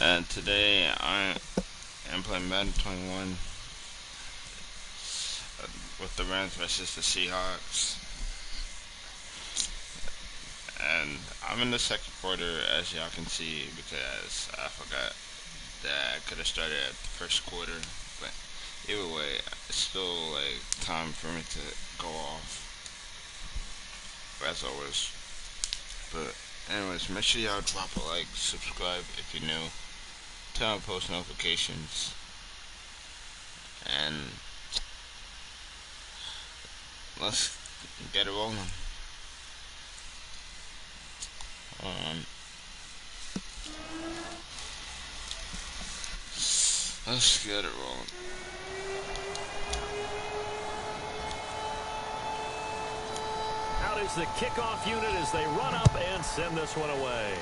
And today I am playing Madden 21 with the Rams versus the Seahawks. And I'm in the second quarter, as y'all can see, because I forgot that I could have started at the first quarter. But either way, it's still like time for me to go off, as always. But anyways, make sure y'all drop a like, subscribe if you're new, turn on post notifications, and let's get it rolling. Let's get it rolling. Out is the kickoff unit as they run up and send this one away.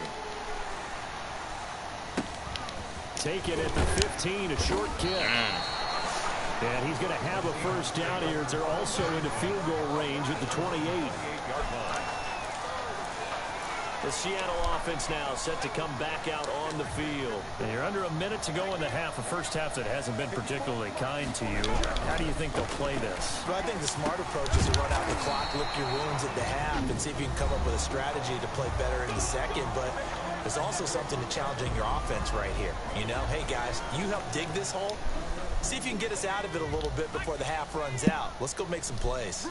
Take it at the 15, a short kick. And he's going to have a first down here. They're also into field goal range at the 28-yard line. The Seattle offense now set to come back out on the field. And you're under a minute to go in the half, a first half that hasn't been particularly kind to you. How do you think they'll play this? Well, I think the smart approach is to run out the clock, lick your wounds at the half, and see if you can come up with a strategy to play better in the second. But there's also something to challenging your offense right here. You know, hey, guys, you help dig this hole. See if you can get us out of it a little bit before the half runs out. Let's go make some plays.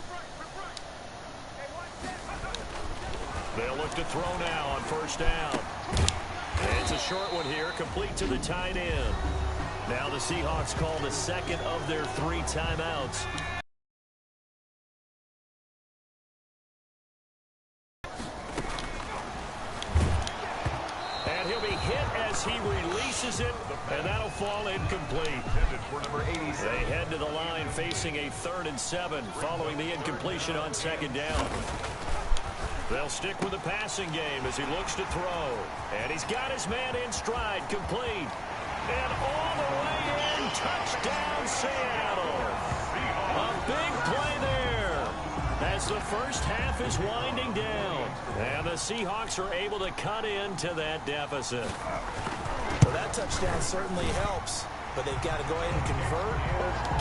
They'll look to throw now on first down. It's a short one here, complete to the tight end. Now the Seahawks call the second of their 3 timeouts. And he'll be hit as he releases it, and that'll fall incomplete. They head to the line facing a 3rd and 7 following the incompletion on second down. They'll stick with the passing game as he looks to throw. And he's got his man in stride, complete. And all the way in, touchdown Seattle. A big play there as the first half is winding down. And the Seahawks are able to cut into that deficit. Well, that touchdown certainly helps, but they've got to go ahead and convert,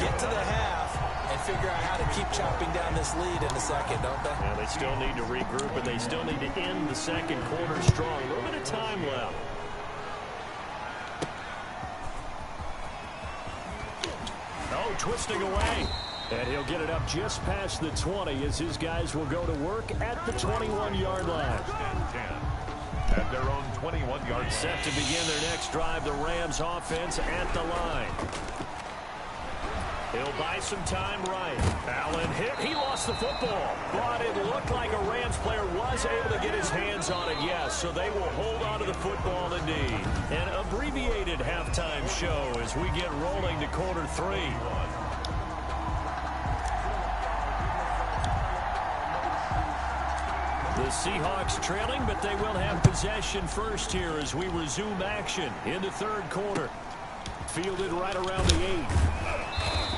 get to the half, and figure out how to keep chopping down this lead in the second, don't they? Yeah, they still need to regroup, and they still need to end the second quarter strong. A little bit of time left. Oh, twisting away. And he'll get it up just past the 20 as his guys will go to work at the 21-yard line. At their own 21-yard line. Set to begin their next drive, the Rams offense at the line. He'll buy some time right. Allen hit. He lost the football. But it looked like a Rams player was able to get his hands on it, yes. So they will hold on to the football indeed. An abbreviated halftime show as we get rolling to quarter 3. The Seahawks trailing, but they will have possession first here as we resume action in the third quarter. Fielded right around the 8.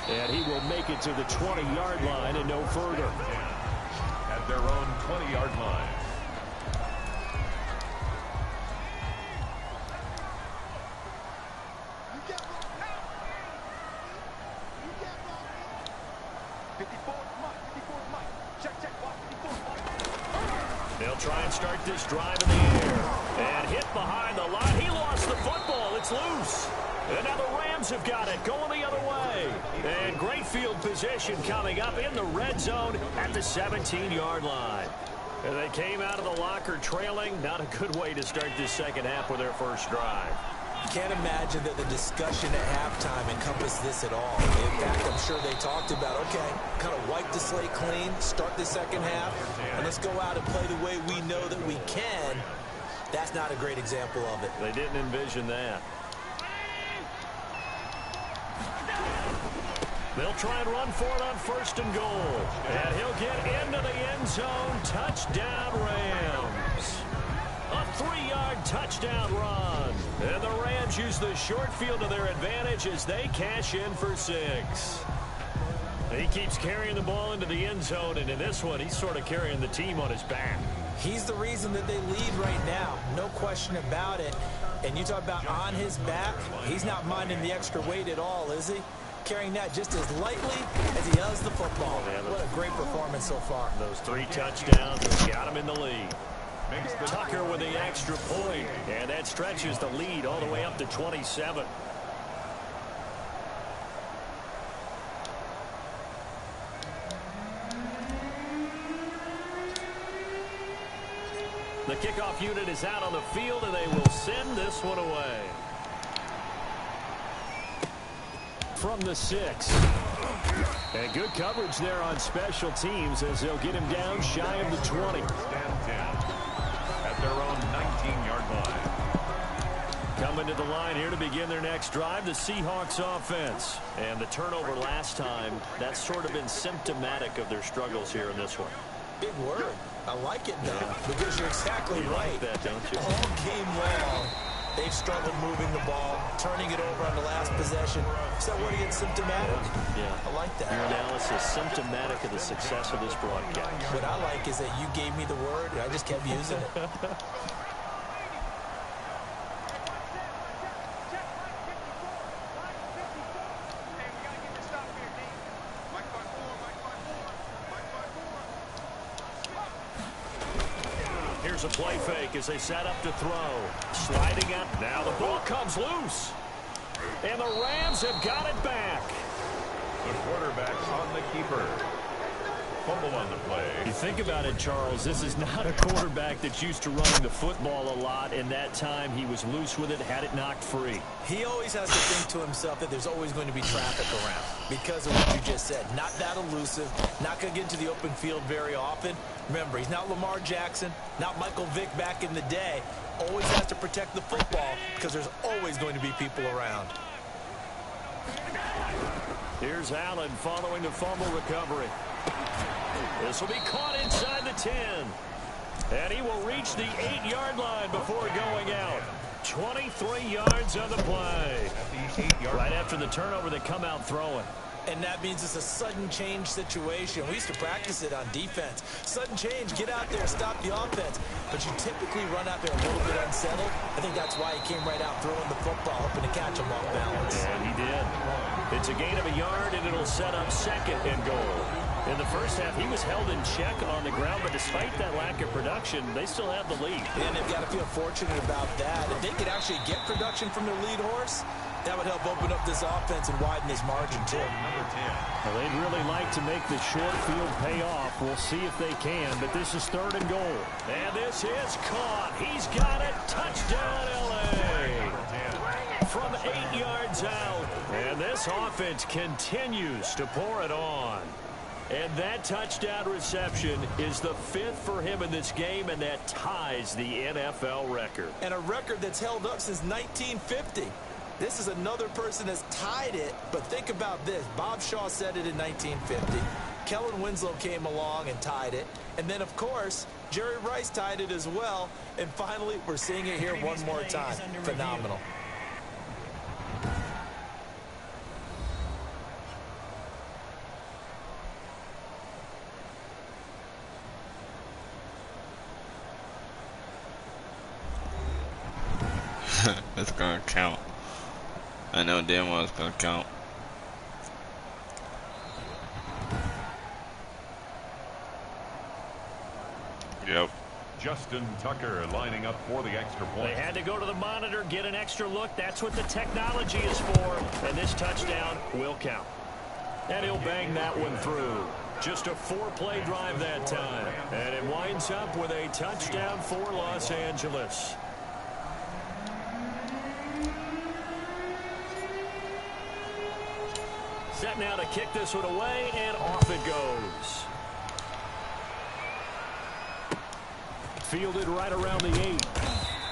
And he will make it to the 20-yard line and no further. At their own 20-yard line. They'll try and start this drive in the air. And hit behind the line. He lost the football. It's loose. And now the Rams have got it, going the other way. And great field position coming up in the red zone at the 17-yard line. And they came out of the locker trailing. Not a good way to start this second half with their first drive. You can't imagine that the discussion at halftime encompassed this at all. In fact, I'm sure they talked about, okay, kind of wipe the slate clean, start the second half, and let's go out and play the way we know that we can. That's not a great example of it. They didn't envision that. They'll try and run for it on 1st and goal. And he'll get into the end zone. Touchdown, Rams. A 3-yard touchdown run. And the Rams use the short field to their advantage as they cash in for 6. He keeps carrying the ball into the end zone, and in this one, he's sort of carrying the team on his back. He's the reason that they lead right now. No question about it. And you talk about on his back, he's not minding the extra weight at all, is he? Carrying that just as lightly as he does the football. What a great performance so far. Those 3 touchdowns have got him in the lead. Tucker with the extra point, and that stretches the lead all the way up to 27. The kickoff unit is out on the field, and they will send this one away. From the 6. And good coverage there on special teams as they'll get him down shy of the 20. Stand 10 at their own 19-yard line. Coming to the line here to begin their next drive, the Seahawks offense. And the turnover last time, that's sort of been symptomatic of their struggles here in this one. Big word. I like it, though, because you're exactly right. Like that, don't you? All game long, they've struggled moving the ball, turning it over on the last possession. Is that word again, symptomatic? Yeah. I like that. Your analysis, symptomatic of the success of this broadcast. What I like is that you gave me the word, and I just kept using it. Here's a play fake as they set up to throw. Sliding out. Now the ball comes loose. And the Rams have got it back. The quarterback's on the keeper. Fumble on the play. You think about it, Charles, this is not a quarterback that's used to running the football a lot. In that time, he was loose with it, had it knocked free. He always has to think to himself that there's always going to be traffic around because of what you just said. Not that elusive, not going to get into the open field very often. Remember, he's not Lamar Jackson, not Michael Vick back in the day. Always has to protect the football because there's always going to be people around. Here's Allen following the fumble recovery. This will be caught inside the 10. And he will reach the 8-yard line before going out. 23 yards on the play. Right after the turnover, they come out throwing. And that means it's a sudden change situation. We used to practice it on defense. Sudden change, get out there, stop the offense. But you typically run out there a little bit unsettled. I think that's why he came right out throwing the football, hoping to catch him off balance. And he did. It's a gain of a yard, and it'll set up 2nd and goal. In the first half, he was held in check on the ground, but despite that lack of production, they still have the lead. And they've got to feel fortunate about that. If they could actually get production from their lead horse, that would help open up this offense and widen this margin, too. Well, they'd really like to make the short field pay off. We'll see if they can, but this is 3rd and goal. And this is caught. He's got it. Touchdown, L.A. From 8 yards out. And this offense continues to pour it on. And that touchdown reception is the 5th for him in this game, and that ties the NFL record. And a record that's held up since 1950. This is another person that's tied it, but think about this. Bob Shaw said it in 1950. Kellen Winslow came along and tied it. And then, of course, Jerry Rice tied it as well. And finally, we're seeing it here one more time. Phenomenal. It's gonna count. I know damn well it's gonna count. Yep. Justin Tucker lining up for the extra point. They had to go to the monitor, get an extra look. That's what the technology is for. And this touchdown will count. And he'll bang that one through. Just a 4-play drive that time. And it winds up with a touchdown for Los Angeles. Set now to kick this one away, and off it goes. Fielded right around the 8.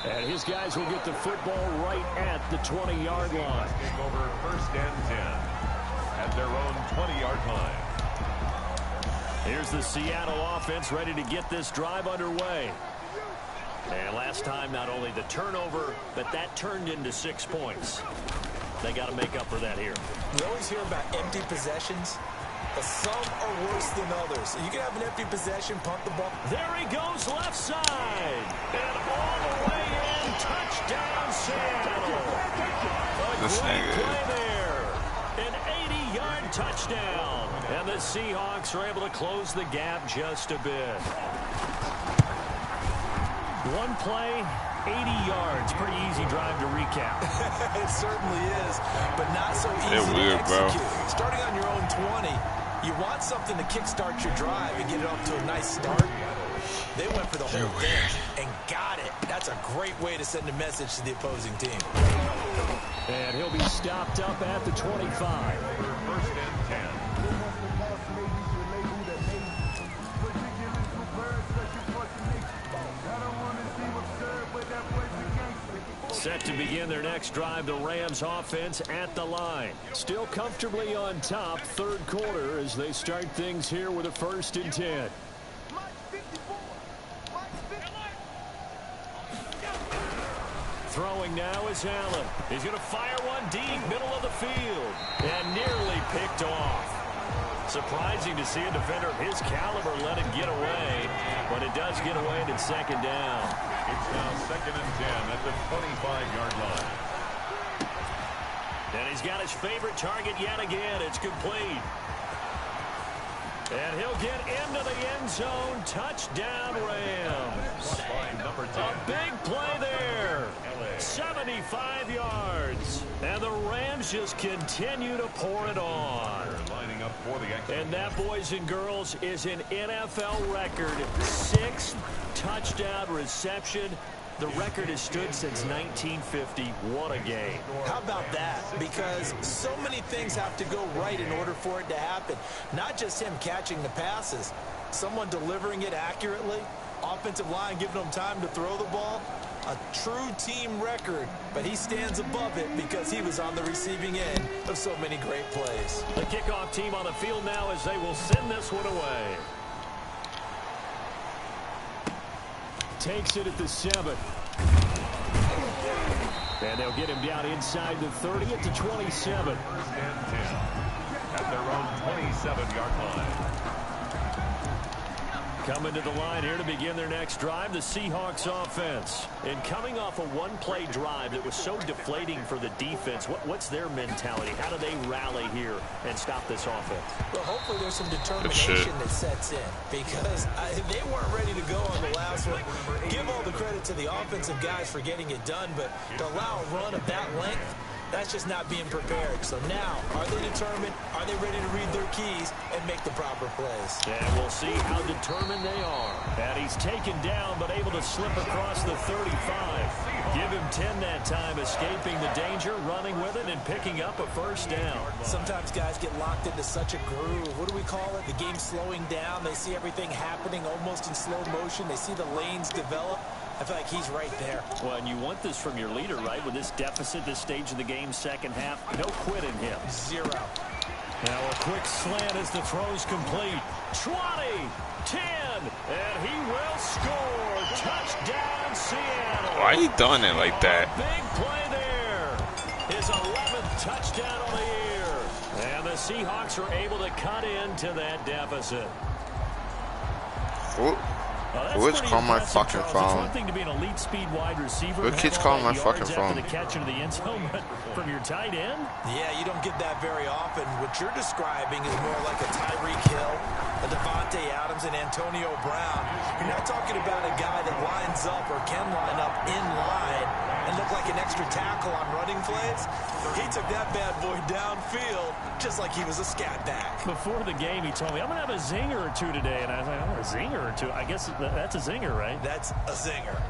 And his guys will get the football right at the 20-yard line. Kick over 1st and 10 at their own 20-yard line. Here's the Seattle offense ready to get this drive underway. And last time, not only the turnover, but that turned into 6 points. They got to make up for that here. We always hear about empty possessions, but some are worse than others. You can have an empty possession, pump the ball. There he goes left side. And all the way in Touchdown, Seattle. A This great nigga. play there. An 80-yard touchdown. And the Seahawks are able to close the gap just a bit. One play, 80 yards. Pretty easy drive to recap. It certainly is, but not so easy They're weird, to execute. Bro. Starting on your own 20, you want something to kickstart your drive and get it off to a nice start. They went for the whole thing and got it. That's a great way to send a message to the opposing team. And he'll be stopped up at the 25. First and 10. Set to begin their next drive, the Rams offense at the line. Still comfortably on top, third quarter, as they start things here with a 1st and 10. Throwing now is Allen. He's going to fire one deep, middle of the field, and nearly picked off. Surprising to see a defender of his caliber let it get away, but it does get away and it's 2nd down. It's now 2nd and 10 at the 25-yard line. And he's got his favorite target yet again. It's complete. And he'll get into the end zone. Touchdown, Rams. Number 10. A big play there. 75 yards. And the Rams just continue to pour it on. Lining up for the extra. And that, boys and girls, is an NFL record. 6th touchdown reception. The record has stood since 1950. What a game. How about that? Because so many things have to go right in order for it to happen. Not just him catching the passes. Someone delivering it accurately. Offensive line giving them time to throw the ball. A true team record. But he stands above it because he was on the receiving end of so many great plays. The kickoff team on the field now as they will send this one away. Takes it at the 7. And they'll get him down inside the 30 at the 27. 1st and 10 at their own 27-yard line. Coming to the line here to begin their next drive, the Seahawks offense. And coming off a one-play drive that was so deflating for the defense, what's their mentality? How do they rally here and stop this offense? Well, hopefully there's some determination that sets in because they weren't ready to go on the last one. Give all the credit to the offensive guys for getting it done, but to allow a run of that length, that's just not being prepared. So now, are they determined? Are they ready to read their keys and make the proper plays? And we'll see how determined they are. And he's taken down, but able to slip across the 35. Give him 10 that time, escaping the danger, running with it, and picking up a 1st down. Sometimes guys get locked into such a groove. What do we call it? The game slowing down. They see everything happening almost in slow motion. They see the lanes develop. I feel like he's right there. Well, and you want this from your leader, right? With this deficit, this stage of the game, 2nd half, no quit in him. 0. Now a quick slant as the throw's complete. 20, 10, and he will score. Touchdown, Seattle. Why are you doing it like that? Big play there. His 11th touchdown on the year. And the Seahawks are able to cut into that deficit. Who is calling my fucking phone? It's one thing to be an elite speed wide receiver. Who keeps calling my fucking phone? The catch into the end zone, but from your tight end? Yeah, you don't get that very often. What you're describing is more like a Tyreek Hill, a Devontae Adams, and Antonio Brown. You're not talking about a guy that lines up or can line up in line and look like an extra tackle on running plays. He took that bad boy downfield just like he was a scat back. Before the game, he told me, I'm going to have a zinger or two today. And I was like, oh, a zinger or two? I guess that's a zinger, right? That's a zinger.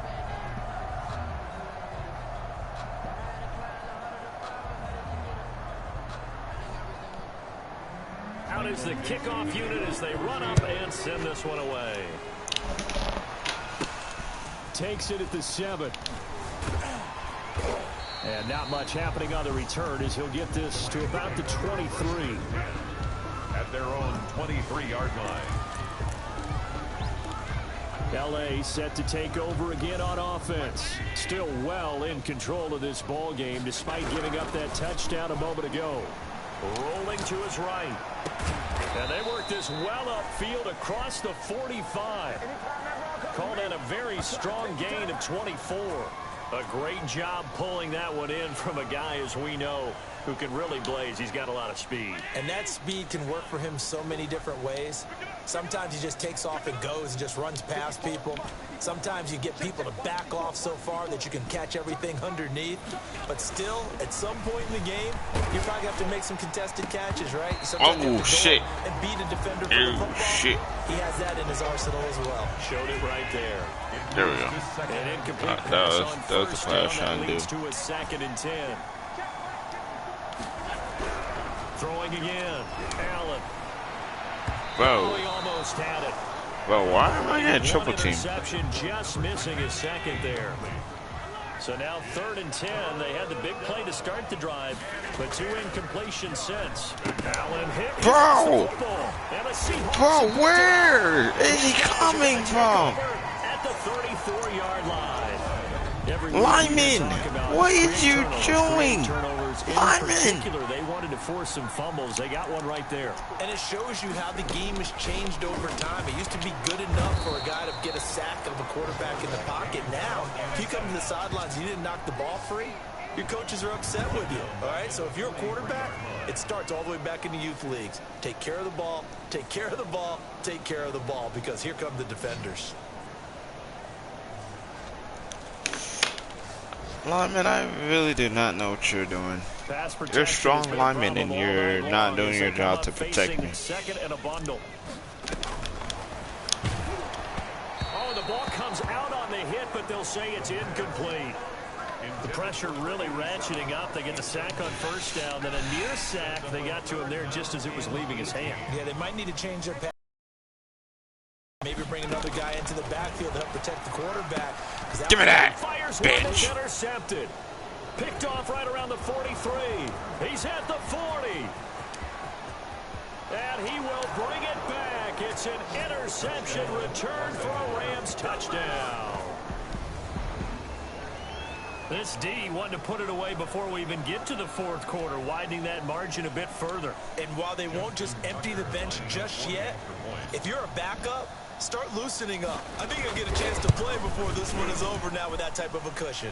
Out is the kickoff unit as they run up and send this one away. Takes it at the 7. And not much happening on the return as he'll get this to about the 23. At their own 23-yard line. L.A. set to take over again on offense. Still well in control of this ball game despite giving up that touchdown a moment ago. Rolling to his right. And they work this well upfield across the 45. Called in a very strong gain of 24. A great job pulling that one in from a guy, as we know, who can really blaze. He's got a lot of speed. And that speed can work for him so many different ways. Sometimes he just takes off and goes and just runs past people. Sometimes you get people to back off so far that you can catch everything underneath. But still, at some point in the game, you probably have to make some contested catches, right? Oh, shit. And beat a defender for the football. Shit. He has that in his arsenal as well. Showed it right there. There we go. An incomplete That pass was on the first play I down. was That trying to leads do. to a 2nd and 10. Throwing again. Allen. Bro. He almost had it. Bro, why am I getting triple One team? interception, just missing his 2nd there. So now 3rd and 10. They had the big play to start the drive, but 2 incompletions since. Allen hit. Bro! And the Seahawks Bro, where is he coming from? at the 34-yard line. Lyman, what is you doing? Lyman! In particular, they wanted to force some fumbles. They got one right there. And it shows you how the game has changed over time. It used to be good enough for a guy to get a sack of a quarterback in the pocket. Now, if you come to the sidelines and you didn't knock the ball free, your coaches are upset with you. All right, so if you're a quarterback, it starts all the way back in the youth leagues. Take care of the ball, take care of the ball, take care of the ball, because here come the defenders. Lineman, I really do not know what you're doing. You're a strong lineman and you're not doing your job to protect me. 2nd and a bundle. Oh, the ball comes out on the hit, but they'll say it's incomplete. The pressure really ratcheting up. They get the sack on 1st down, then a near sack. They got to him there just as it was leaving his hand. Yeah, they might need to change their pass. Maybe bring another guy into the backfield to help protect the quarterback. Give me that, Fires bitch. one, intercepted. Picked off right around the 43. He's at the 40. And he will bring it back. It's an interception return for a Rams touchdown. This D wanted to put it away before we even get to the 4th quarter, widening that margin a bit further. And while they won't just empty the bench just yet, if you're a backup, start loosening up. I think you'll get a chance to play before this one is over now with that type of a cushion.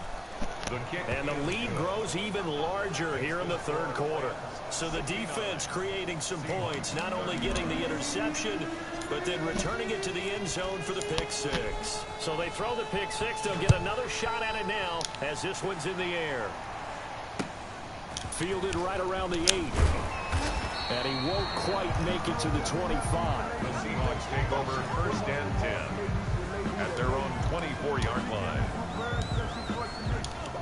And the lead grows even larger here in the 3rd quarter. So the defense creating some points, not only getting the interception, but then returning it to the end zone for the pick 6. So they throw the pick 6. They'll get another shot at it now as this one's in the air. Fielded right around the 8. And he won't quite make it to the 25. The Seahawks take over 1st and 10 at their own 24-yard line.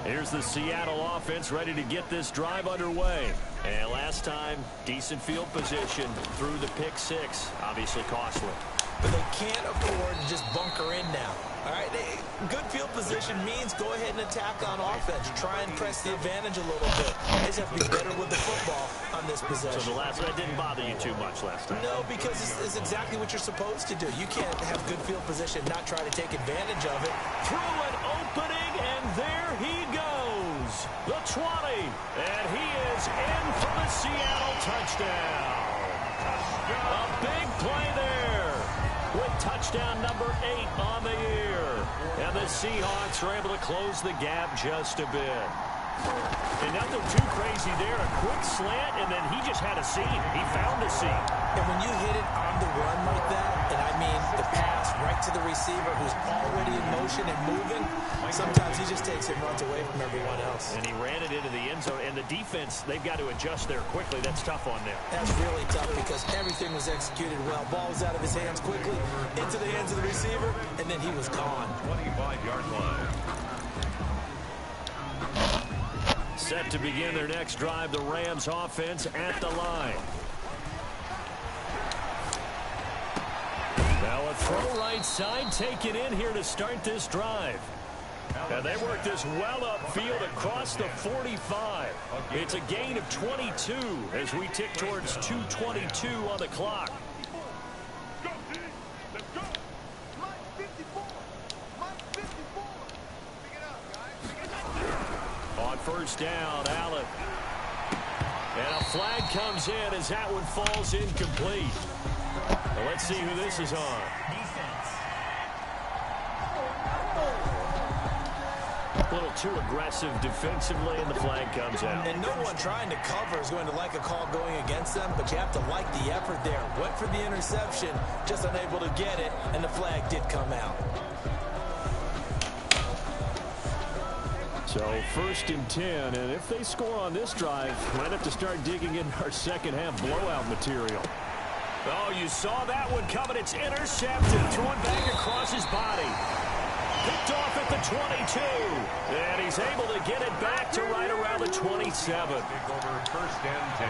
Here's the Seattle offense ready to get this drive underway. And last time, decent field position through the pick 6. Obviously costly. But they can't afford to just bunker in now. All right, good field position means go ahead and attack on offense. Try and press the advantage a little bit. They just have to be better with the football on this possession. So the last one didn't bother you too much last time? No, because it's exactly what you're supposed to do. You can't have good field position, not try to take advantage of it. Through an opening, and there he goes. The 20, and he is in for the Seattle touchdown. A big play there with touchdown number 8 on the year. And the Seahawks are able to close the gap just a bit. And nothing too crazy there. A quick slant, and then he just had a seam. He found a seam. And when you hit it on the run like that, and I mean the pass right to the receiver who's already in motion and moving, sometimes he just takes it and runs away from everyone else. And he ran it into the end zone. And the defense, they've got to adjust there quickly. That's tough on them. That's really tough because everything was executed well. Ball was out of his hands quickly, into the hands of the receiver, and then he was gone. 25-yard line. Set to begin their next drive, the Rams offense at the line. Now a throw right side, take it in here to start this drive. And they work this well upfield across the 45. It's a gain of 22 as we tick towards 2:22 on the clock. On 1st down, Allen. And a flag comes in as that one falls incomplete. Well, let's see who this is on. A little too aggressive defensively, and the flag comes out. And no one trying to cover is going to like a call going against them, but you have to like the effort there. Went for the interception, just unable to get it, and the flag did come out. So 1st and 10, and if they score on this drive, might have to start digging in our second half blowout material. Oh, you saw that one coming. It's intercepted, thrown back across his body. Picked off at the 22, and he's able to get it back to right around the 27. Take over 1st and 10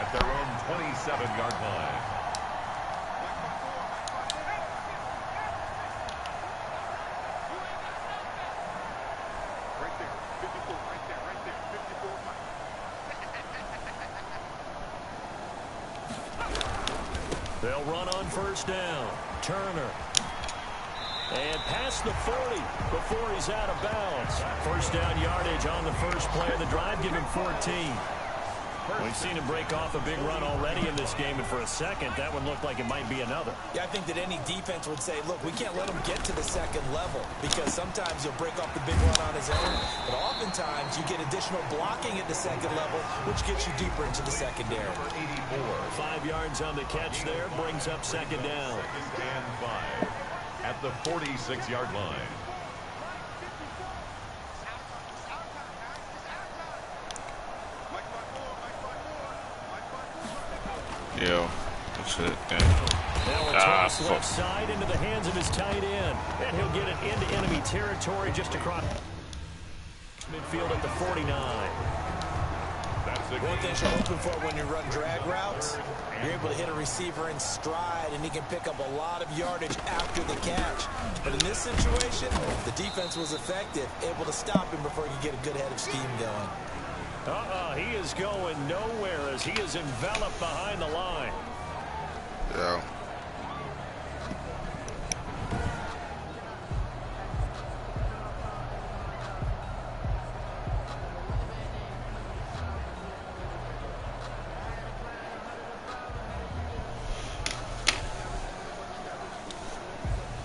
at their own 27-yard line. They'll run on 1st down. Turner. And past the 40 before he's out of bounds. 1st down yardage on the first play of the drive. Give him 14. We've seen him break off a big run already in this game, and for a second, that one looked like it might be another. Yeah, I think that any defense would say, look, we can't let him get to the second level because sometimes he'll break off the big run on his own, but oftentimes you get additional blocking at the second level, which gets you deeper into the secondary. Number 84. 5 yards on the catch there, brings up 2nd down. 2nd and 5 at the 46-yard line. Yo, that's it. Yeah. Now a toss left side into the hands of his tight end. And he'll get it into enemy territory just across midfield at the 49. That's One thing you're hoping for when you run drag routes, you're able to hit a receiver in stride, and he can pick up a lot of yardage after the catch. But in this situation, the defense was effective, able to stop him before he could get a good head of steam going. He is going nowhere as he is enveloped behind the line. Yeah.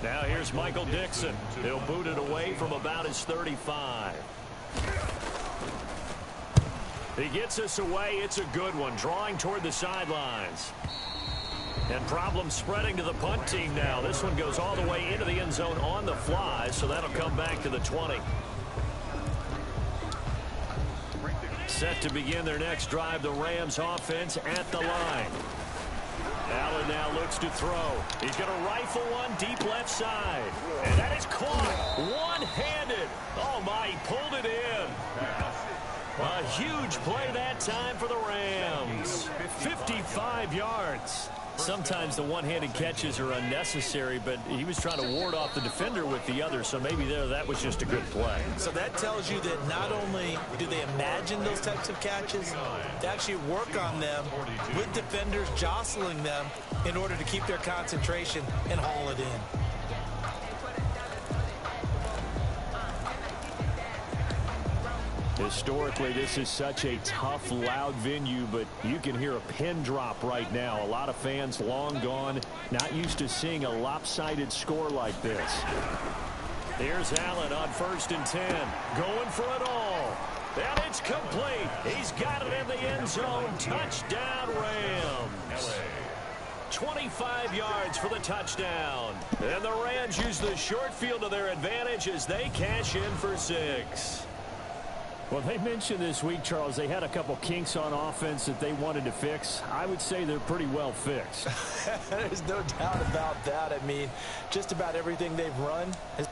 Now here's Michael Dixon. He'll boot it away from about his 35. He gets us away. It's a good one, drawing toward the sidelines. And problems spreading to the punt team now. This one goes all the way into the end zone on the fly, so that'll come back to the 20. Set to begin their next drive, the Rams offense at the line. Allen now looks to throw. He's going to rifle one deep left side. And that is caught one-handed. Oh, my, he pulled it in. A huge play that time for the Rams. 55 yards. Sometimes the one-handed catches are unnecessary, but he was trying to ward off the defender with the other, so maybe that was just a good play. So that tells you that not only do they imagine those types of catches, they actually work on them with defenders jostling them in order to keep their concentration and haul it in. Historically, this is such a tough, loud venue, but you can hear a pin drop right now. A lot of fans long gone, not used to seeing a lopsided score like this. Here's Allen on 1st and 10, going for it all. And it's complete. He's got it in the end zone. Touchdown, Rams. 25 yards for the touchdown. And the Rams use the short field to their advantage as they cash in for 6. Well, they mentioned this week, Charles, they had a couple kinks on offense that they wanted to fix. I would say they're pretty well fixed. There's no doubt about that. I mean, just about everything they've run has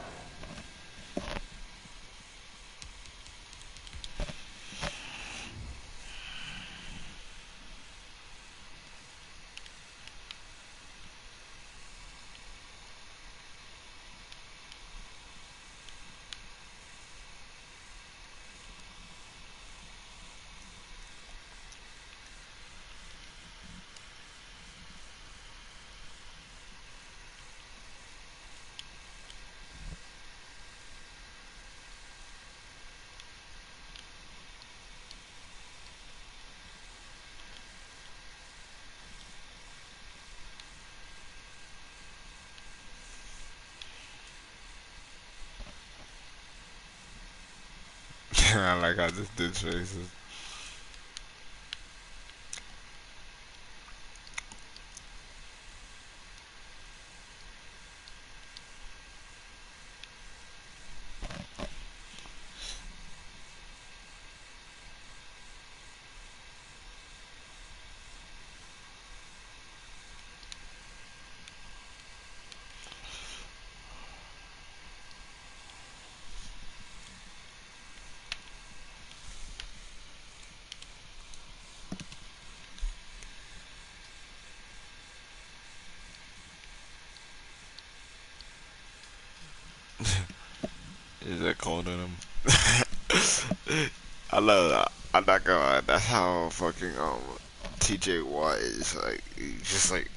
I like how this dude's faces. Is that cold in him? I love that. I'm not gonna lie, that's how fucking TJ Watt is. Like, he's just like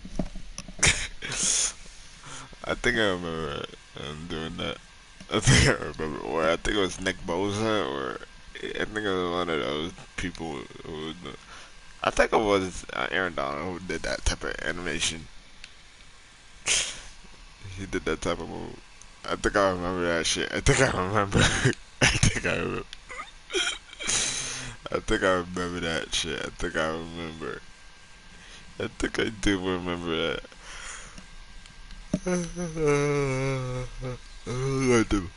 I think I remember doing that. I think I remember, or I think it was Nick Bosa, or I think it was one of those people who. I think it was Aaron Donald who did that type of animation. He did that type of move. I think I remember that shit. I think I remember. I think I remember. I think I remember that shit. I think I remember. I think I do remember that. I do.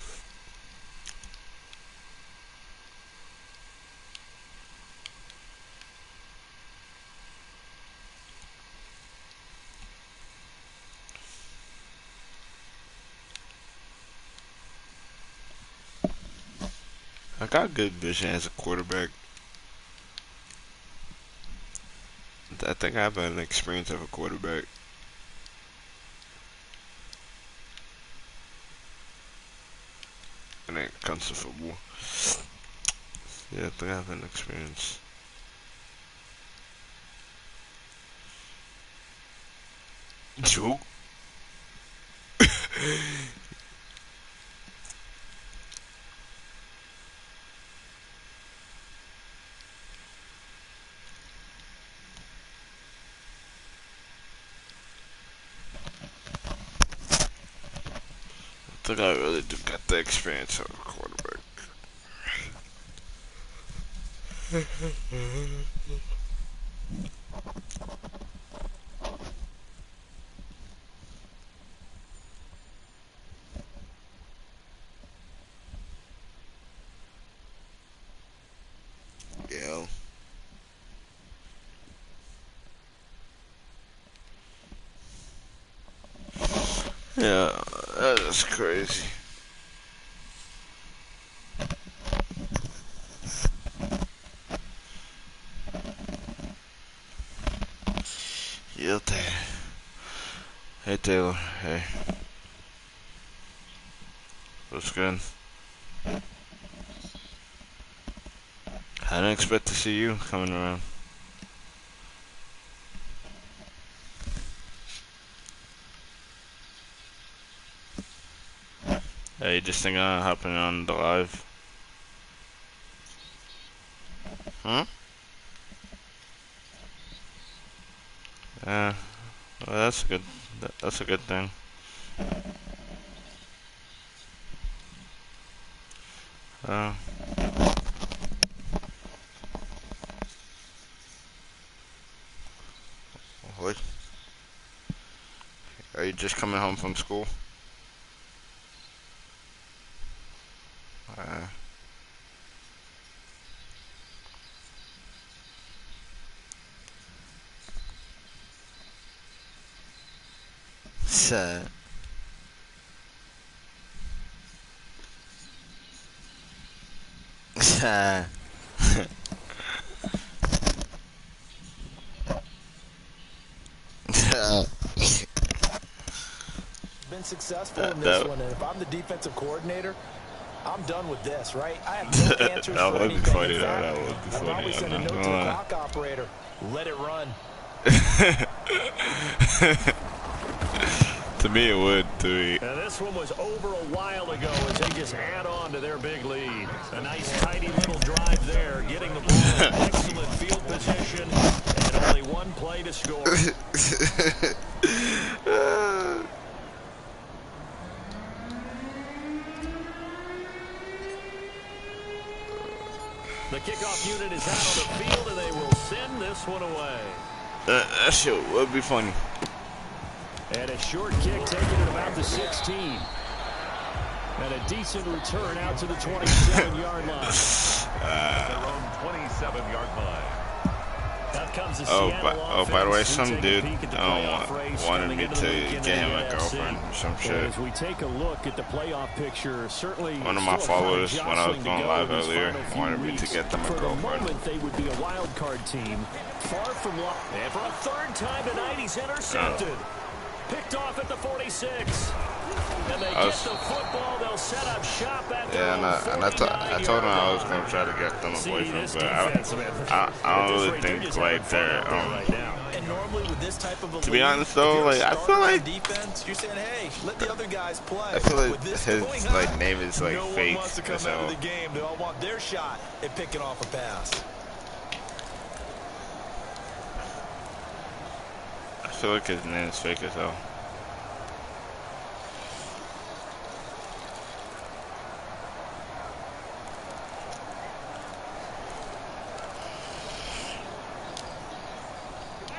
I got good vision as a quarterback. I think I have an experience of a quarterback when it comes to football. Yeah, I think I have an experience. Joke. I think I really do got the experience of a quarterback. Yeah. Yeah, that is crazy. Yeah, Taylor. Hey, Taylor. Hey. What's good? I didn't expect to see you coming around. Hey, you just thinking of hopping on the live? Huh? Yeah. Well, that's a good. That's a good thing. Uh, what? Are you just coming home from school? Uh, sad. Sad. Been successful in this one, and if I'm the defensive coordinator, I'm done with this, right? I have no answers That for would be anything. funny In though. fact, That would be I'll funny. probably send a I'm not note to the gonna clock operator. Let it run. lie. To me, it would. To me. And this one was over a while ago as they just add on to their big lead. A nice, tidy little drive there, getting the ball in excellent field position, and only one play to score. the kickoff unit is out on the field, and they will send this one away. That shit would be funny. And a short kick taken at about the 16. And a decent return out to the 27-yard line. Their own 27-yard line. By the way, some dude wanted me to get him a girlfriend or some shit. As we take a look at the playoff picture, certainly one of my followers, when I was going live earlier, wanted me to get them a girlfriend. For the moment, they would be a wild card team, far from lost. And for a third time tonight, he's intercepted. Picked off at the 46. And they get the football. They'll set up shop at the I told him I was going to try to get them a boyfriend, but I don't really think like they're to be honest though, like I feel like defense, you're saying, hey, let the other guys play. I feel like his like name is like fake. Wants to come out of the game. They all want their shot at picking off a pass. I feel like his name is fake as hell.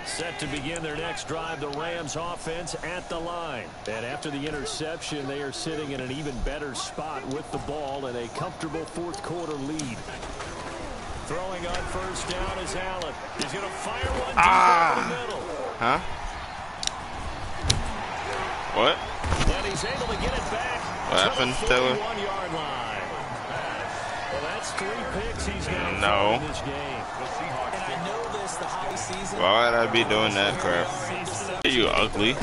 Set to begin their next drive, the Rams offense at the line. And after the interception, they are sitting in an even better spot with the ball and a comfortable fourth quarter lead. Throwing on first down is Allen. He's going to fire one deep over the middle. Huh? What? And he's able to get it back. What happened, Taylor? 41-yard line. Well, that's 3 picks he's now in this game. And I know this, the high season. Why would I be doing that crap? Are you ugly?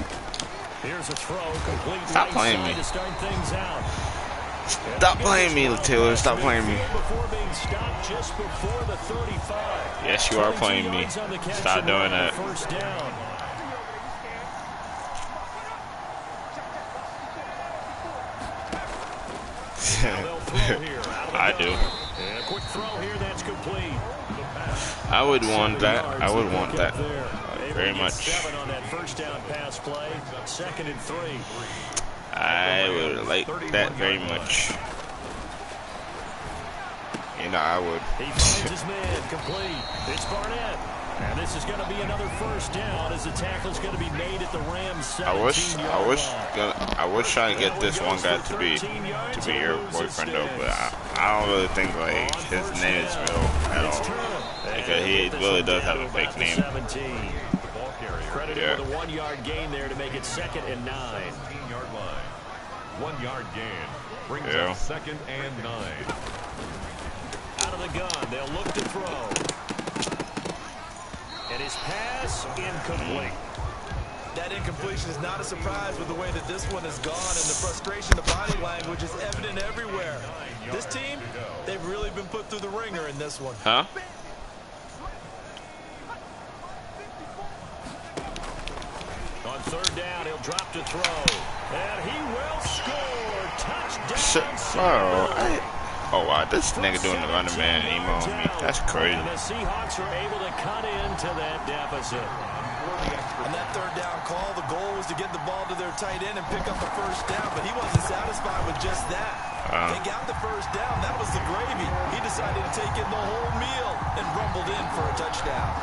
Here's a throw, complete. Stop playing me. To start things out. Stop playing me, Taylor. Stop playing me. Before being stopped just before the 35. Yes, you are playing me. Stop doing that. First down. I do. And a quick throw here that's complete. I would want that. I would want that very much. 7 on that first down pass play. 2nd and 3. I would like that very much. You know, I would. He finds his man complete. It's Barnett. And this is going to be another first down as the tackle's going to be made at the Rams 17-yard line. I was trying to get this one guy to be your boyfriend though, but I don't really think like his name is real at all. Because he really does have a fake name. Credited with a 1-yard gain there to make it 2nd and 9. 15-yard line. 1-yard gain brings up 2nd and 9. Out of the gun, they'll look to throw. And his pass incomplete. That incompletion is not a surprise with the way that this one has gone, and the frustration, the body language is evident everywhere. This team, they've really been put through the ringer in this one. Huh? On 3rd down, he'll drop to throw. And he will score. Touchdown. Oh, wow, this nigga doing the running man emo on me. That's crazy. And the Seahawks are able to cut into that deficit. On that 3rd down call, the goal was to get the ball to their tight end and pick up the first down, but he wasn't satisfied with just that. They got the first down. That was the gravy. He decided to take in the whole meal and rumbled in for a touchdown.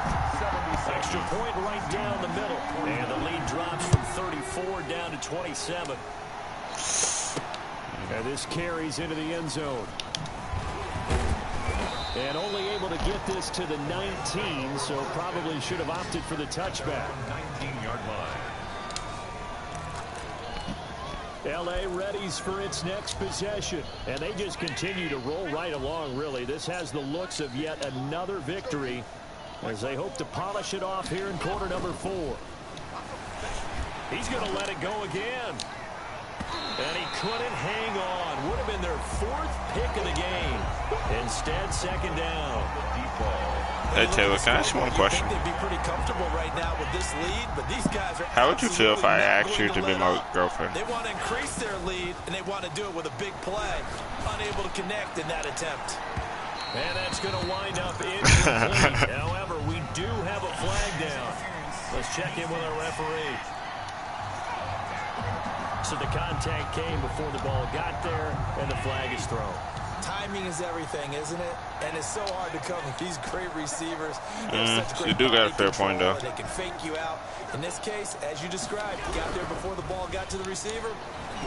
Extra point right down the middle. And the lead drops from 34 down to 27. And this carries into the end zone. And only able to get this to the 19, so probably should have opted for the touchback. 19-yard line. L.A. readies for its next possession. And they just continue to roll right along, really. This has the looks of yet another victory as they hope to polish it off here in quarter number 4. He's going to let it go again. And he couldn't hang on. Would have been their 4th pick of the game. Instead, 2nd down. Hey, Taylor, can I ask you one question? They'd be pretty comfortable right now with this lead, but these guys are. How would you feel if I asked you to be my girlfriend? They want to increase their lead, and they want to do it with a big play. Unable to connect in that attempt. And that's going to wind up incomplete. However, we do have a flag down. Let's check in with our referee. So the contact came before the ball got there, and the flag is thrown. Timing is everything, isn't it? And it's so hard to cover these great receivers. You do got a fair point, though. They can fake you out. In this case, as you described, you got there before the ball got to the receiver.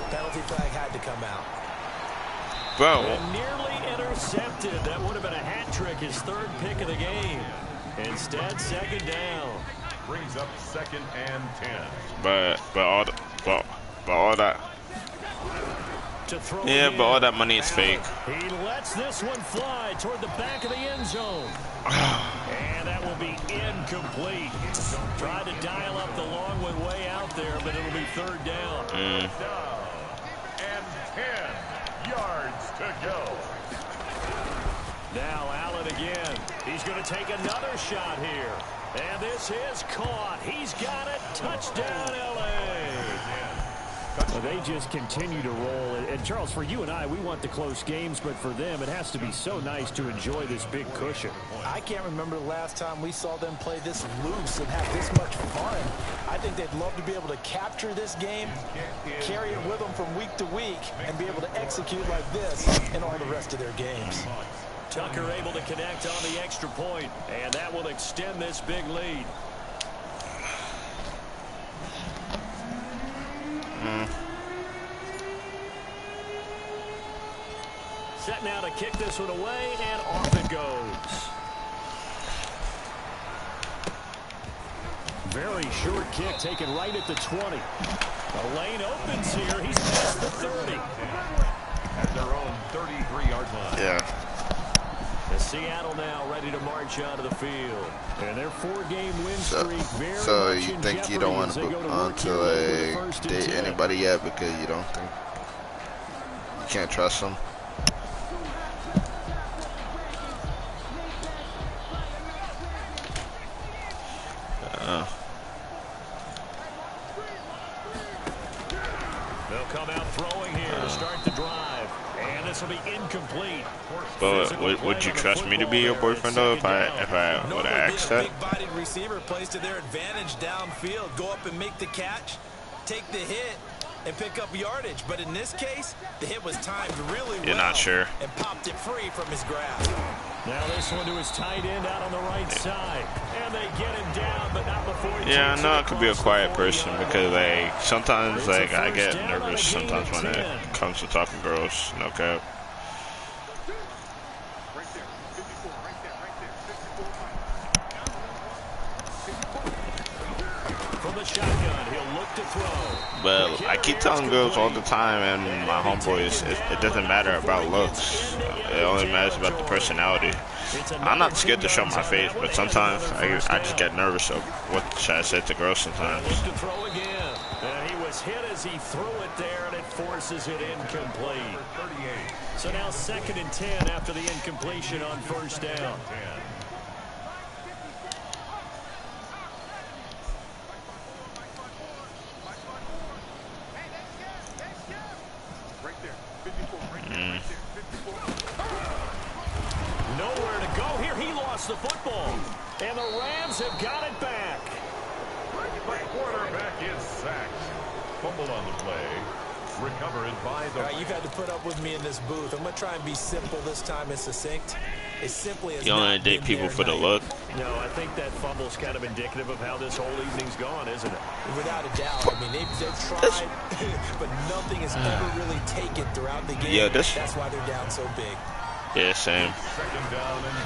Penalty flag had to come out. Bro. And nearly intercepted. That would have been a hat trick, his third pick of the game. Instead, second down. Brings up 2nd and 10. But all that. Yeah, but all that money is fake. He lets this one fly toward the back of the end zone. And that will be incomplete. Tried to dial up the long one way out there, but it'll be third down. And 10 yards to go. Now Allen again. He's going to take another shot here. And this is caught. He's got it. Touchdown, L.A. Well, they just continue to roll. And, Charles, for you and I, we want the close games, but for them, it has to be so nice to enjoy this big cushion. I can't remember the last time we saw them play this loose and have this much fun. I think they'd love to be able to capture this game, carry it with them from week to week, and be able to execute like this in all the rest of their games. Tucker able to connect on the extra point, and that will extend this big lead. Set now to kick this one away, and off it goes. Very short kick taken right at the 20. The lane opens here. He's past the 30. At their own 33-yard line. Yeah. The Seattle now ready to march onto the field. And their 4-game win streak very So much you in think you don't want to put onto like date anybody yet because you don't think you can't trust them? They'll come out throwing here to start the drive. And this will be incomplete. But would you trust me to be your boyfriend though if I would have asked that? Big-bodied receiver plays to their advantage downfield. Go up and make the catch, take the hit, and pick up yardage. But in this case, the hit was timed really well. You're not sure. And popped it free from his grasp. Now this one to his tight end out on the right side. And they get him down, but not before he Yeah, I know I takes it could be a across the quiet 40 person yard because line. like sometimes like I get nervous sometimes when it 10. comes to talking girls. No cap. From the shotgun, he'll look to throw. But I keep telling girls all the time and my homeboys, it doesn't matter about looks. It only matters about the personality. I'm not scared to show my face, but sometimes I just get nervous of what should I say to girls sometimes. Look to throw again. And he was hit as he threw it there, and it forces it incomplete. So now 2nd and 10 after the incompletion on first down. Nowhere to go here. He lost the football. And the Rams have got it back. The quarterback is sacked. Fumble on the play. Recovered by the... All right, you've had to put up with me in this booth. I'm going to try and be simple this time and succinct. As simply as You only date people for the look. No, I think that fumble's kind of indicative of how this whole evening's gone, isn't it? Without a doubt. I mean, they've tried, but nothing has ever really taken throughout the game. Yeah, that's why they're down so big. Yeah, same. Second down and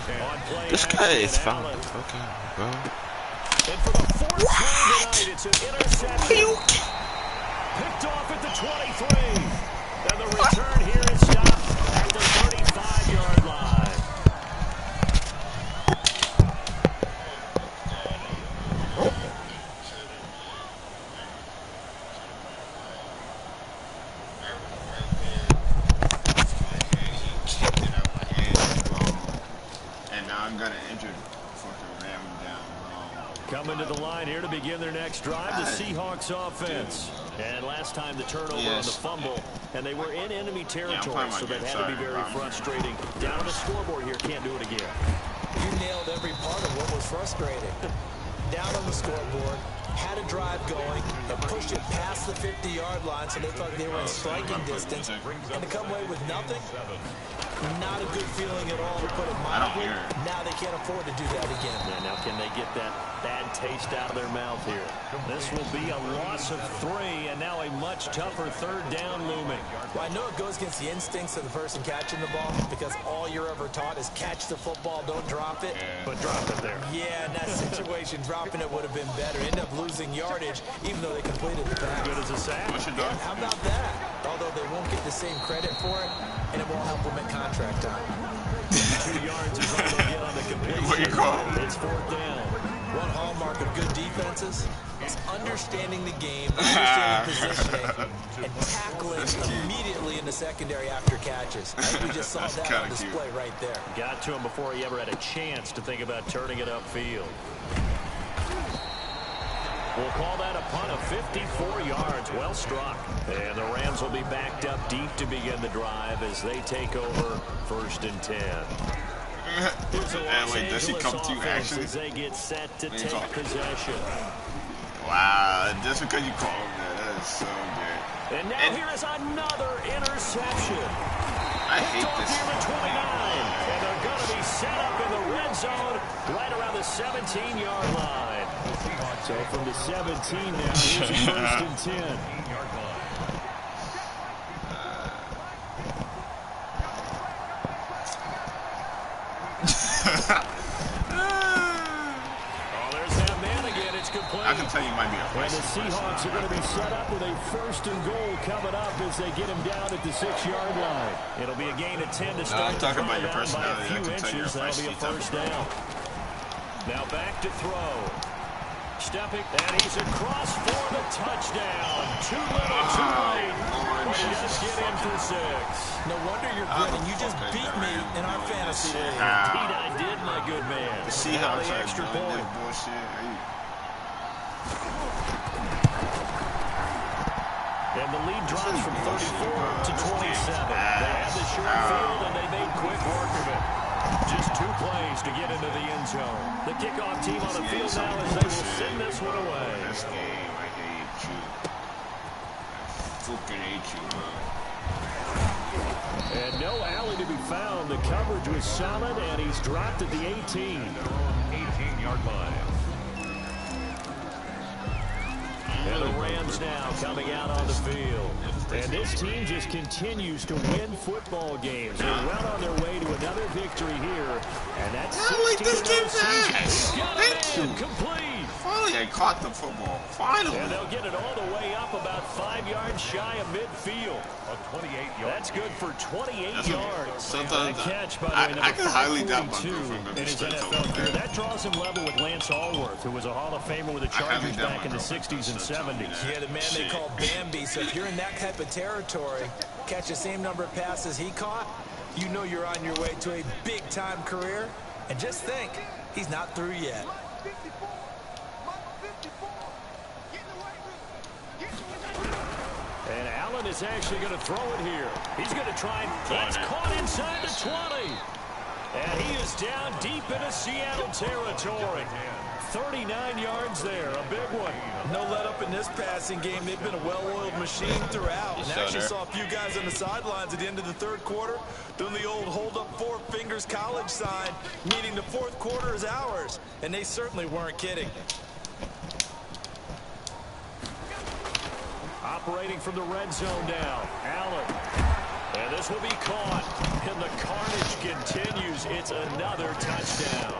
10. This guy is fine. Okay, bro. And for the 4th time tonight, it's an interception. Picked off at the 23. And the return here is stopped at the 35-yard line. And now I'm gonna injure fucking ram down, bro. Coming to the line here to begin their next drive, the Seahawks offense. And last time the turnover on the fumble, and they were in enemy territory, so that had to be very frustrating. Down on the scoreboard here, can't do it again. You nailed every part of what was frustrating. Down on the scoreboard, had a drive going, and pushed it past the 50-yard line, so they thought they were in striking distance, and to come away with nothing, Not a good feeling at all, to put it mildly. Now they can't afford to do that again. Yeah, now can they get that bad taste out of their mouth here? This will be a loss of 3, and now a much tougher third down looming. Well, I know it goes against the instincts of the person catching the ball, because all you're ever taught is catch the football, don't drop it. But drop it there. Yeah, in that situation, dropping it would have been better. End up losing yardage, even though they completed the pass. Good as a sack. Yeah, how about that? Although they won't get the same credit for it, and it won't help them at contract time. 2 yards is all they get on the completion. What do you call it? It's 4th down. One hallmark of good defenses is understanding the game, understanding positioning, and tackling immediately in the secondary after catches. I think we just saw that on display right there. Got to him before he ever had a chance to think about turning it upfield. We'll call that a punt of 54 yards. Well struck. And the Rams will be backed up deep to begin the drive as they take over 1st and 10. Wait, does he come to you actually? As they get set to take possession. Wow, just because you call him that, that is so good. And now here is another interception. I hate this. Here at 29. And they're going to be set up in the red zone right around the 17-yard line. So from the 17 now, here's a 1st and 10. There's that man again. It's complete. I can tell you might be a And the Seahawks are going to be set up with a 1st and goal coming up as they get him down at the 6-yard line. It'll be a gain of 10 to start. I'm talking about your by a personality. I few can tell you're inches. That'll be a 1st down. Now back to throw. Stepping, and he's across for the touchdown. Too little, too late. But he does get in for 6. No wonder you're grinning. You just beat me in our fantasy league. Indeed, I did, my good man. The Seahawks the are extra doing point. this bullshit. And the lead drops from 34 to 27. They had the short field, and they made quick work of it. Just 2 plays to get into the end zone. The kickoff team on the field now as they will send this one away. This game, I hate you. I fucking hate you, bro. And no alley to be found. The coverage was solid, and he's dropped at the 18. 18-yard line. And the Rams now coming out on the field. And this team just continues to win football games. They're well on their way to another victory here. And that's 16-0 season. Thank you. Complete. Finally, I caught the football. Finally. And they'll get it all the way up about 5 yards shy of midfield. A 28-yard. That's good for 28 yards. Sometimes that catch, by the way, I can highly doubt my 42 girlfriend in going his to NFL career. That draws him level with Lance Allworth, who was a Hall of Famer with the Chargers back in the 60s and 70s. Yeah, the man they call Bambi. So if you're in that type of territory, catch the same number of passes he caught, you know you're on your way to a big-time career. And just think, he's not through yet. And Allen is actually going to throw it here. He's going to try and it's caught inside the 20. And he is down deep into Seattle territory. 39 yards there, a big one. No let up in this passing game. They've been a well-oiled machine throughout. And actually saw a few guys on the sidelines at the end of the 3rd quarter doing the old hold up 4 fingers college sign, meaning the 4th quarter is ours. And they certainly weren't kidding. Operating from the red zone now, Allen. And this will be caught. And the carnage continues. It's another touchdown.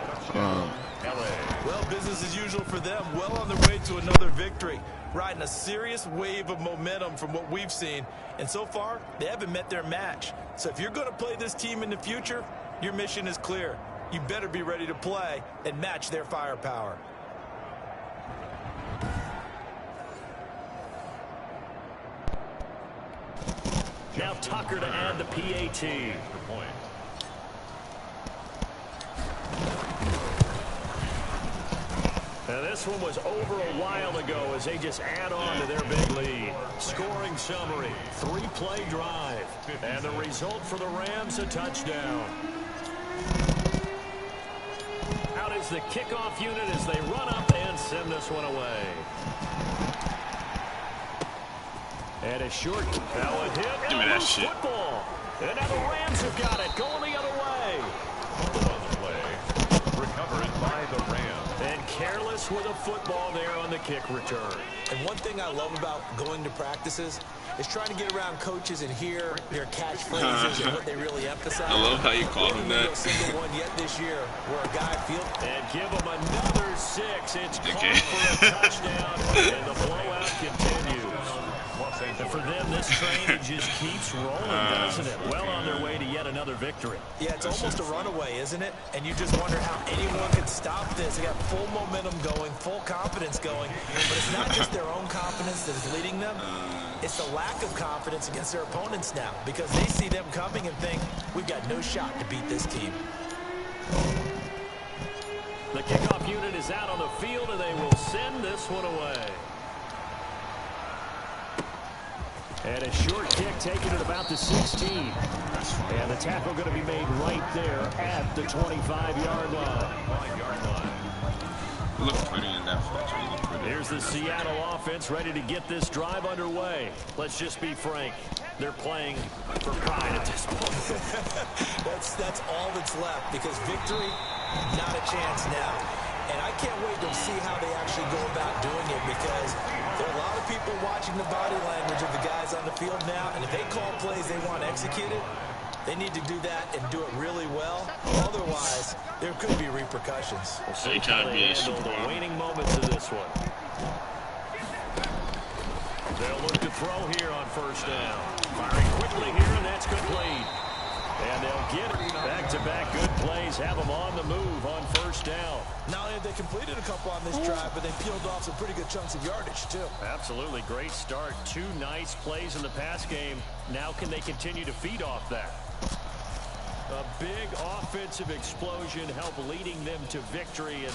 Well, business as usual for them. Well on their way to another victory. Riding a serious wave of momentum from what we've seen. And so far, they haven't met their match. So if you're going to play this team in the future, your mission is clear. You better be ready to play and match their firepower. Now Tucker to add the PAT. Now this one was over a while ago as they just add on to their big lead. Scoring summary, 3-play drive. And the result for the Rams, a touchdown. Out is the kickoff unit as they run up and send this one away. And a short, that one hit. Give me that shit. Football. And now the Rams have got it, going the other way. Fumble on the play. Recovered by the Rams. And careless with a football there on the kick return. And one thing I love about going to practices is trying to get around coaches and hear their catchphrases and what they really emphasize. I love how you call him that. Single one yet this year where a guy feels. And give him another 6. It's caught for a touchdown, and the blowout continues. And for them, this train just keeps rolling, doesn't it? Well on their way to yet another victory. Yeah, it's almost a runaway, isn't it? And you just wonder how anyone could stop this. They got full momentum going, full confidence going. But it's not just their own confidence that is leading them. It's the lack of confidence against their opponents now because they see them coming and think, we've got no shot to beat this team. The kickoff unit is out on the field, and they will send this one away. And a short kick taken at about the 16. And the tackle going to be made right there at the 25-yard line. Look pretty in that picture. Here's the Seattle offense ready to get this drive underway. Let's just be frank. They're playing for pride at this point. That's all that's left because victory, not a chance now. And I can't wait to see how they actually go about doing it because there are a lot of people watching the body language of the guys on the field now, and if they call plays they want executed, they need to do that and do it really well. Otherwise, there could be repercussions. We'll see how they handle the waning moments of this one. They'll look to throw here on first down. Firing quickly here, and that's complete. And they'll get it. Back-to-back good plays have them on the move on first down. Not only have they completed a couple on this drive, but they peeled off some pretty good chunks of yardage, too. Absolutely. Great start. 2 nice plays in the pass game. Now can they continue to feed off that? A big offensive explosion help leading them to victory. And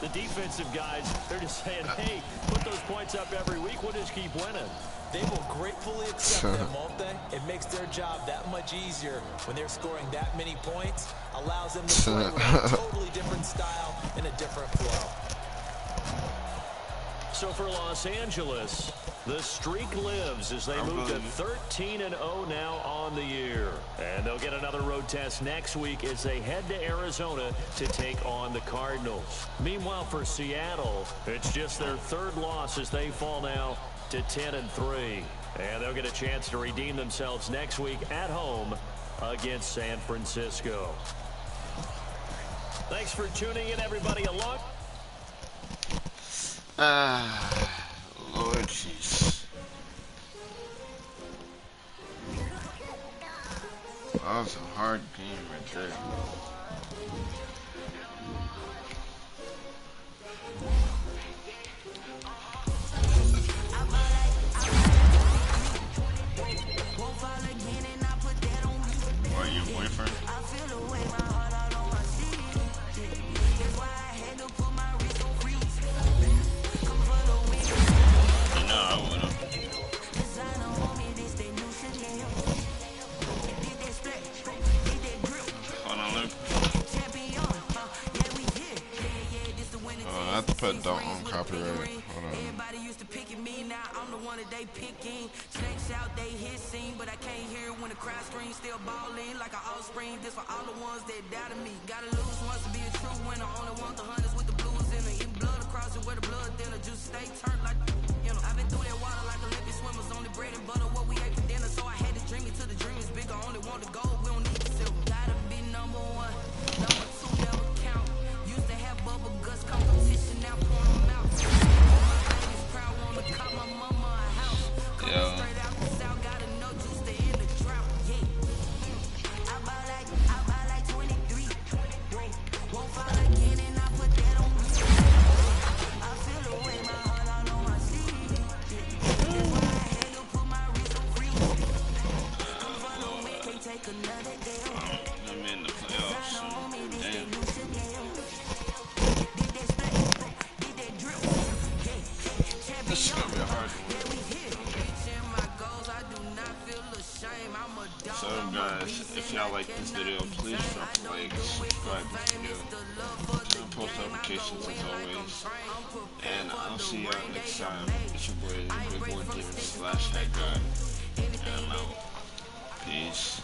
the defensive guys, they're just saying, hey, put those points up every week. We'll just keep winning. They will gratefully accept them, won't they? It makes their job that much easier when they're scoring that many points. Allows them to play with a totally different style and a different flow. So for Los Angeles, the streak lives as they move to 13-0 now on the year. And they'll get another road test next week as they head to Arizona to take on the Cardinals. Meanwhile, for Seattle, it's just their 3rd loss as they fall now to 10-3. And they'll get a chance to redeem themselves next week at home against San Francisco. Thanks for tuning in, everybody. Along. Lord jeez. That was a hard game right there. Or your boyfriend? I have to put don't on copyright. Hold on. Everybody used to pick at me, now I'm the one that they picking. Snakes out, they hit scene, but I can't hear when the crowd screams. Still balling like an offspring. This for all the ones that doubted me. Gotta lose once to be a true winner. Only want the hunters with the blues in it. Eating blood across it where the blood thinner. Just stay turned like, you know. I've been through that water like Olympic swimmers. Only bread and butter, what we ate for dinner. So I had to dream it till the dream is bigger. Only want the gold, we don't need the silver. Gotta be number 1. Number 2 never count. Used to have bubble guts competition, now point them out. My baby's proud, wanna call my mama a house. Coming straight out the south, gotta know juice to end the drought. Yeah. I buy like 23. Won't fall again and I put that on me. I feel the way my heart all on my sleeve. That's why I had to put my wrist on free. Come follow me, can't take another L. I'm in the playoffs. Damn. This is gonna be a hard one. So guys, if y'all like this video, please drop a like, subscribe if you do, turn post notifications as always, and I'll see y'all next time. It's your boy, Big Boy David /Head Guy, and I'm out. Peace.